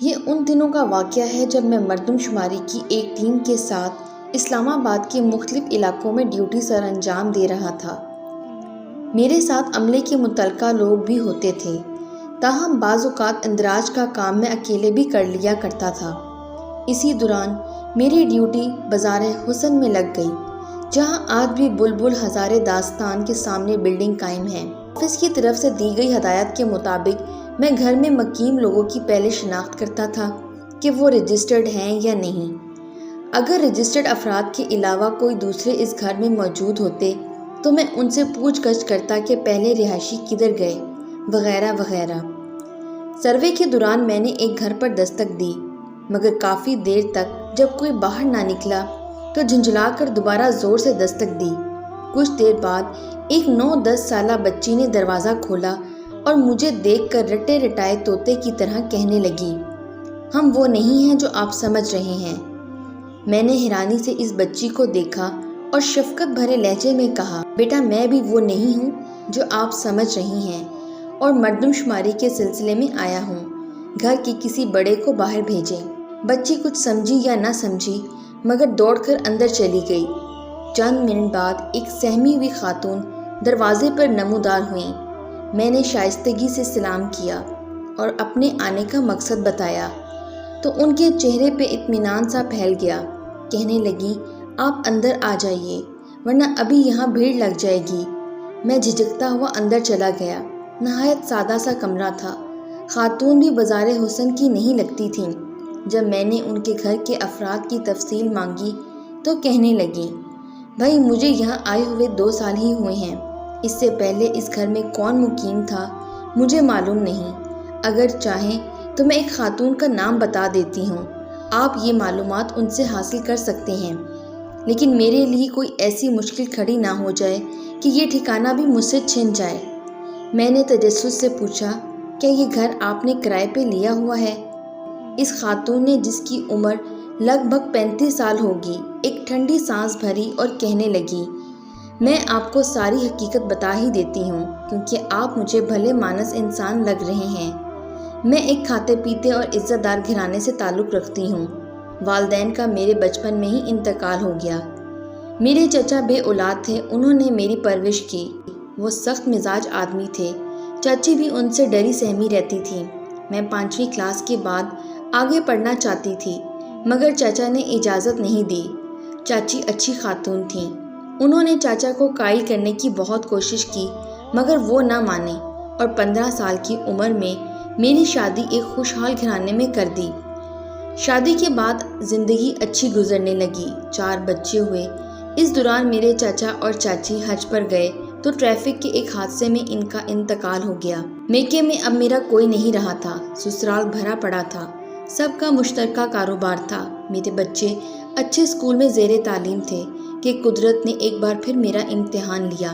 یہ ان دنوں کا واقعہ ہے جب میں مردم شماری کی ایک ٹیم کے ساتھ اسلام آباد کے مختلف علاقوں میں ڈیوٹی سر انجام دے رہا تھا۔ میرے ساتھ عملے کے متعلقہ لوگ بھی ہوتے تھے، تاہم بعض اوقات اندراج کا کام میں اکیلے بھی کر لیا کرتا تھا۔ اسی دوران میری ڈیوٹی بازار حسن میں لگ گئی، جہاں آج بھی بلبل ہزارے داستان کے سامنے بلڈنگ قائم ہے۔ آفس کی طرف سے دی گئی ہدایت کے مطابق میں گھر میں مقیم لوگوں کی پہلے شناخت کرتا تھا کہ وہ رجسٹرڈ ہیں یا نہیں۔ اگر رجسٹرڈ افراد کے علاوہ کوئی دوسرے اس گھر میں موجود ہوتے تو میں ان سے پوچھ گچھ کرتا کہ پہلے رہائشی کدھر گئے، وغیرہ وغیرہ۔ سروے کے دوران میں نے ایک گھر پر دستک دی، مگر کافی دیر تک جب کوئی باہر نہ نکلا تو جھنجھلا کر دوبارہ زور سے دستک دی۔ کچھ دیر بعد ایک 9-10 سالہ بچی نے دروازہ کھولا اور مجھے دیکھ کر رٹے رٹائے طوطے کی طرح کہنے لگی، ہم وہ نہیں ہیں جو آپ سمجھ رہے ہیں۔ میں نے حیرانی سے اس بچی کو دیکھا اور شفقت بھرے لہجے میں کہا، بیٹا میں بھی وہ نہیں ہوں جو آپ سمجھ رہی ہیں، اور مردم شماری کے سلسلے میں آیا ہوں۔ گھر کے کسی بڑے کو باہر بھیجیں۔ بچی کچھ سمجھی یا نہ سمجھی مگر دوڑ کر اندر چلی گئی۔ چند منٹ بعد ایک سہمی ہوئی خاتون دروازے پر نمودار ہوئیں۔ میں نے شائستگی سے سلام کیا اور اپنے آنے کا مقصد بتایا تو ان کے چہرے پہ اطمینان سا پھیل گیا۔ کہنے لگی، آپ اندر آ جائیے ورنہ ابھی یہاں بھیڑ لگ جائے گی۔ میں جھجکتا ہوا اندر چلا گیا۔ نہایت سادہ سا کمرہ تھا۔ خاتون بھی بازار حسن کی نہیں لگتی تھیں۔ جب میں نے ان کے گھر کے افراد کی تفصیل مانگی تو کہنے لگی، بھائی مجھے یہاں آئے ہوئے 2 سال ہی ہوئے ہیں، اس سے پہلے اس گھر میں کون مقیم تھا مجھے معلوم نہیں۔ اگر چاہیں تو میں ایک خاتون کا نام بتا دیتی ہوں، آپ یہ معلومات ان سے حاصل کر سکتے ہیں، لیکن میرے لیے کوئی ایسی مشکل کھڑی نہ ہو جائے کہ یہ ٹھکانہ بھی مجھ سے چھن جائے۔ میں نے تجسس سے پوچھا، کیا یہ گھر آپ نے کرائے پہ لیا ہوا ہے؟ اس خاتون نے، جس کی عمر لگ بھگ 35 سال ہوگی، ایک ٹھنڈی سانس بھری اور کہنے لگی، میں آپ کو ساری حقیقت بتا ہی دیتی ہوں کیونکہ آپ مجھے بھلے مانس انسان لگ رہے ہیں۔ میں ایک کھاتے پیتے اور عزت دار گھرانے سے تعلق رکھتی ہوں۔ والدین کا میرے بچپن میں ہی انتقال ہو گیا۔ میرے چچا بے اولاد تھے، انہوں نے میری پرورش کی۔ وہ سخت مزاج آدمی تھے۔ چاچی بھی ان سے ڈری سہمی رہتی تھی۔ میں 5ویں کلاس کے بعد آگے پڑھنا چاہتی تھی مگر چاچا نے اجازت نہیں دی۔ چاچی اچھی خاتون تھیں۔ انہوں نے چاچا کو قائل کرنے کی بہت کوشش کی مگر وہ نہ مانے اور 15 سال کی عمر میں میری شادی ایک خوشحال گھرانے میں کر دی۔ شادی کے بعد زندگی اچھی گزرنے لگی، 4 بچے ہوئے۔ اس دوران میرے چاچا اور چاچی حج پر گئے تو ٹریفک کے ایک حادثے میں ان کا انتقال ہو گیا۔ میکے میں اب میرا کوئی نہیں رہا تھا، سسرال بھرا پڑا تھا، سب کا مشترکہ کاروبار تھا۔ میرے بچے اچھے اسکول میں زیر تعلیم تھے کہ قدرت نے ایک بار پھر میرا امتحان لیا۔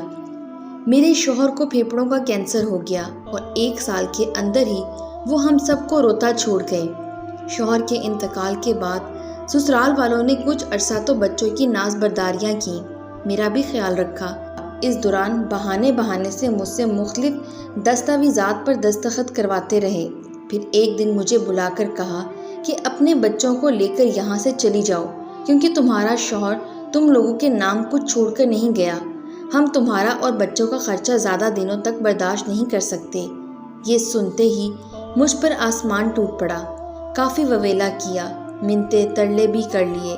میرے شوہر کو پھیپھڑوں کا کینسر ہو گیا اور 1 سال کے اندر ہی وہ ہم سب کو روتا چھوڑ گئے۔ شوہر کے انتقال کے بعد سسرال والوں نے کچھ عرصہ تو بچوں کی ناز برداریاں کی، میرا بھی خیال رکھا۔ اس دوران بہانے سے مجھ سے مختلف دستاویزات پر دستخط کرواتے رہے۔ پھر ایک دن مجھے بلا کر کہا کہ اپنے بچوں کو لے کر یہاں سے چلی جاؤ کیونکہ تمہارا شوہر تم لوگوں کے نام کچھ چھوڑ کر نہیں گیا۔ ہم تمہارا اور بچوں کا خرچہ زیادہ دنوں تک برداشت نہیں کر سکتے۔ یہ سنتے ہی مجھ پر آسمان ٹوٹ پڑا۔ کافی وویلا کیا، منتیں ترلے بھی کر لیے،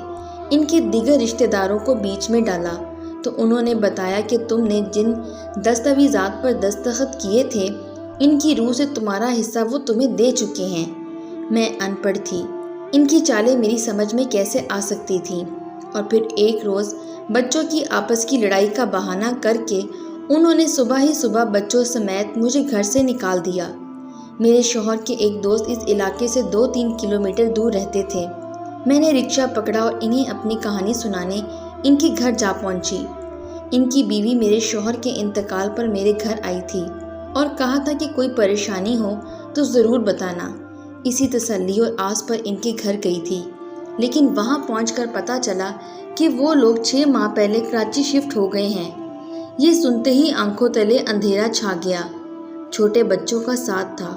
ان کے دیگر رشتہ داروں کو بیچ میں ڈالا تو انہوں نے بتایا کہ تم نے جن دستاویزات پر دستخط کیے تھے ان کی روح سے تمہارا حصہ وہ تمہیں دے چکے ہیں۔ میں ان پڑھ تھی، ان کی چالیں میری سمجھ میں کیسے آ سکتی تھیں؟ اور پھر ایک روز بچوں کی آپس کی لڑائی کا بہانہ کر کے انہوں نے صبح ہی صبح بچوں سمیت مجھے گھر سے نکال دیا۔ میرے شوہر کے ایک دوست اس علاقے سے 2-3 کلومیٹر دور رہتے تھے۔ میں نے رکشہ پکڑا اور انہیں اپنی کہانی سنانے ان کے گھر جا پہنچی۔ ان کی بیوی میرے شوہر کے انتقال پر میرے گھر آئی تھی اور کہا تھا کہ کوئی پریشانی ہو تو ضرور بتانا۔ اسی تسلی اور آس پر ان کے گھر گئی تھی، لیکن وہاں پہنچ کر پتہ چلا کہ وہ لوگ 6 ماہ پہلے کراچی شفٹ ہو گئے ہیں۔ یہ سنتے ہی آنکھوں تلے اندھیرا چھا گیا۔ چھوٹے بچوں کا ساتھ تھا،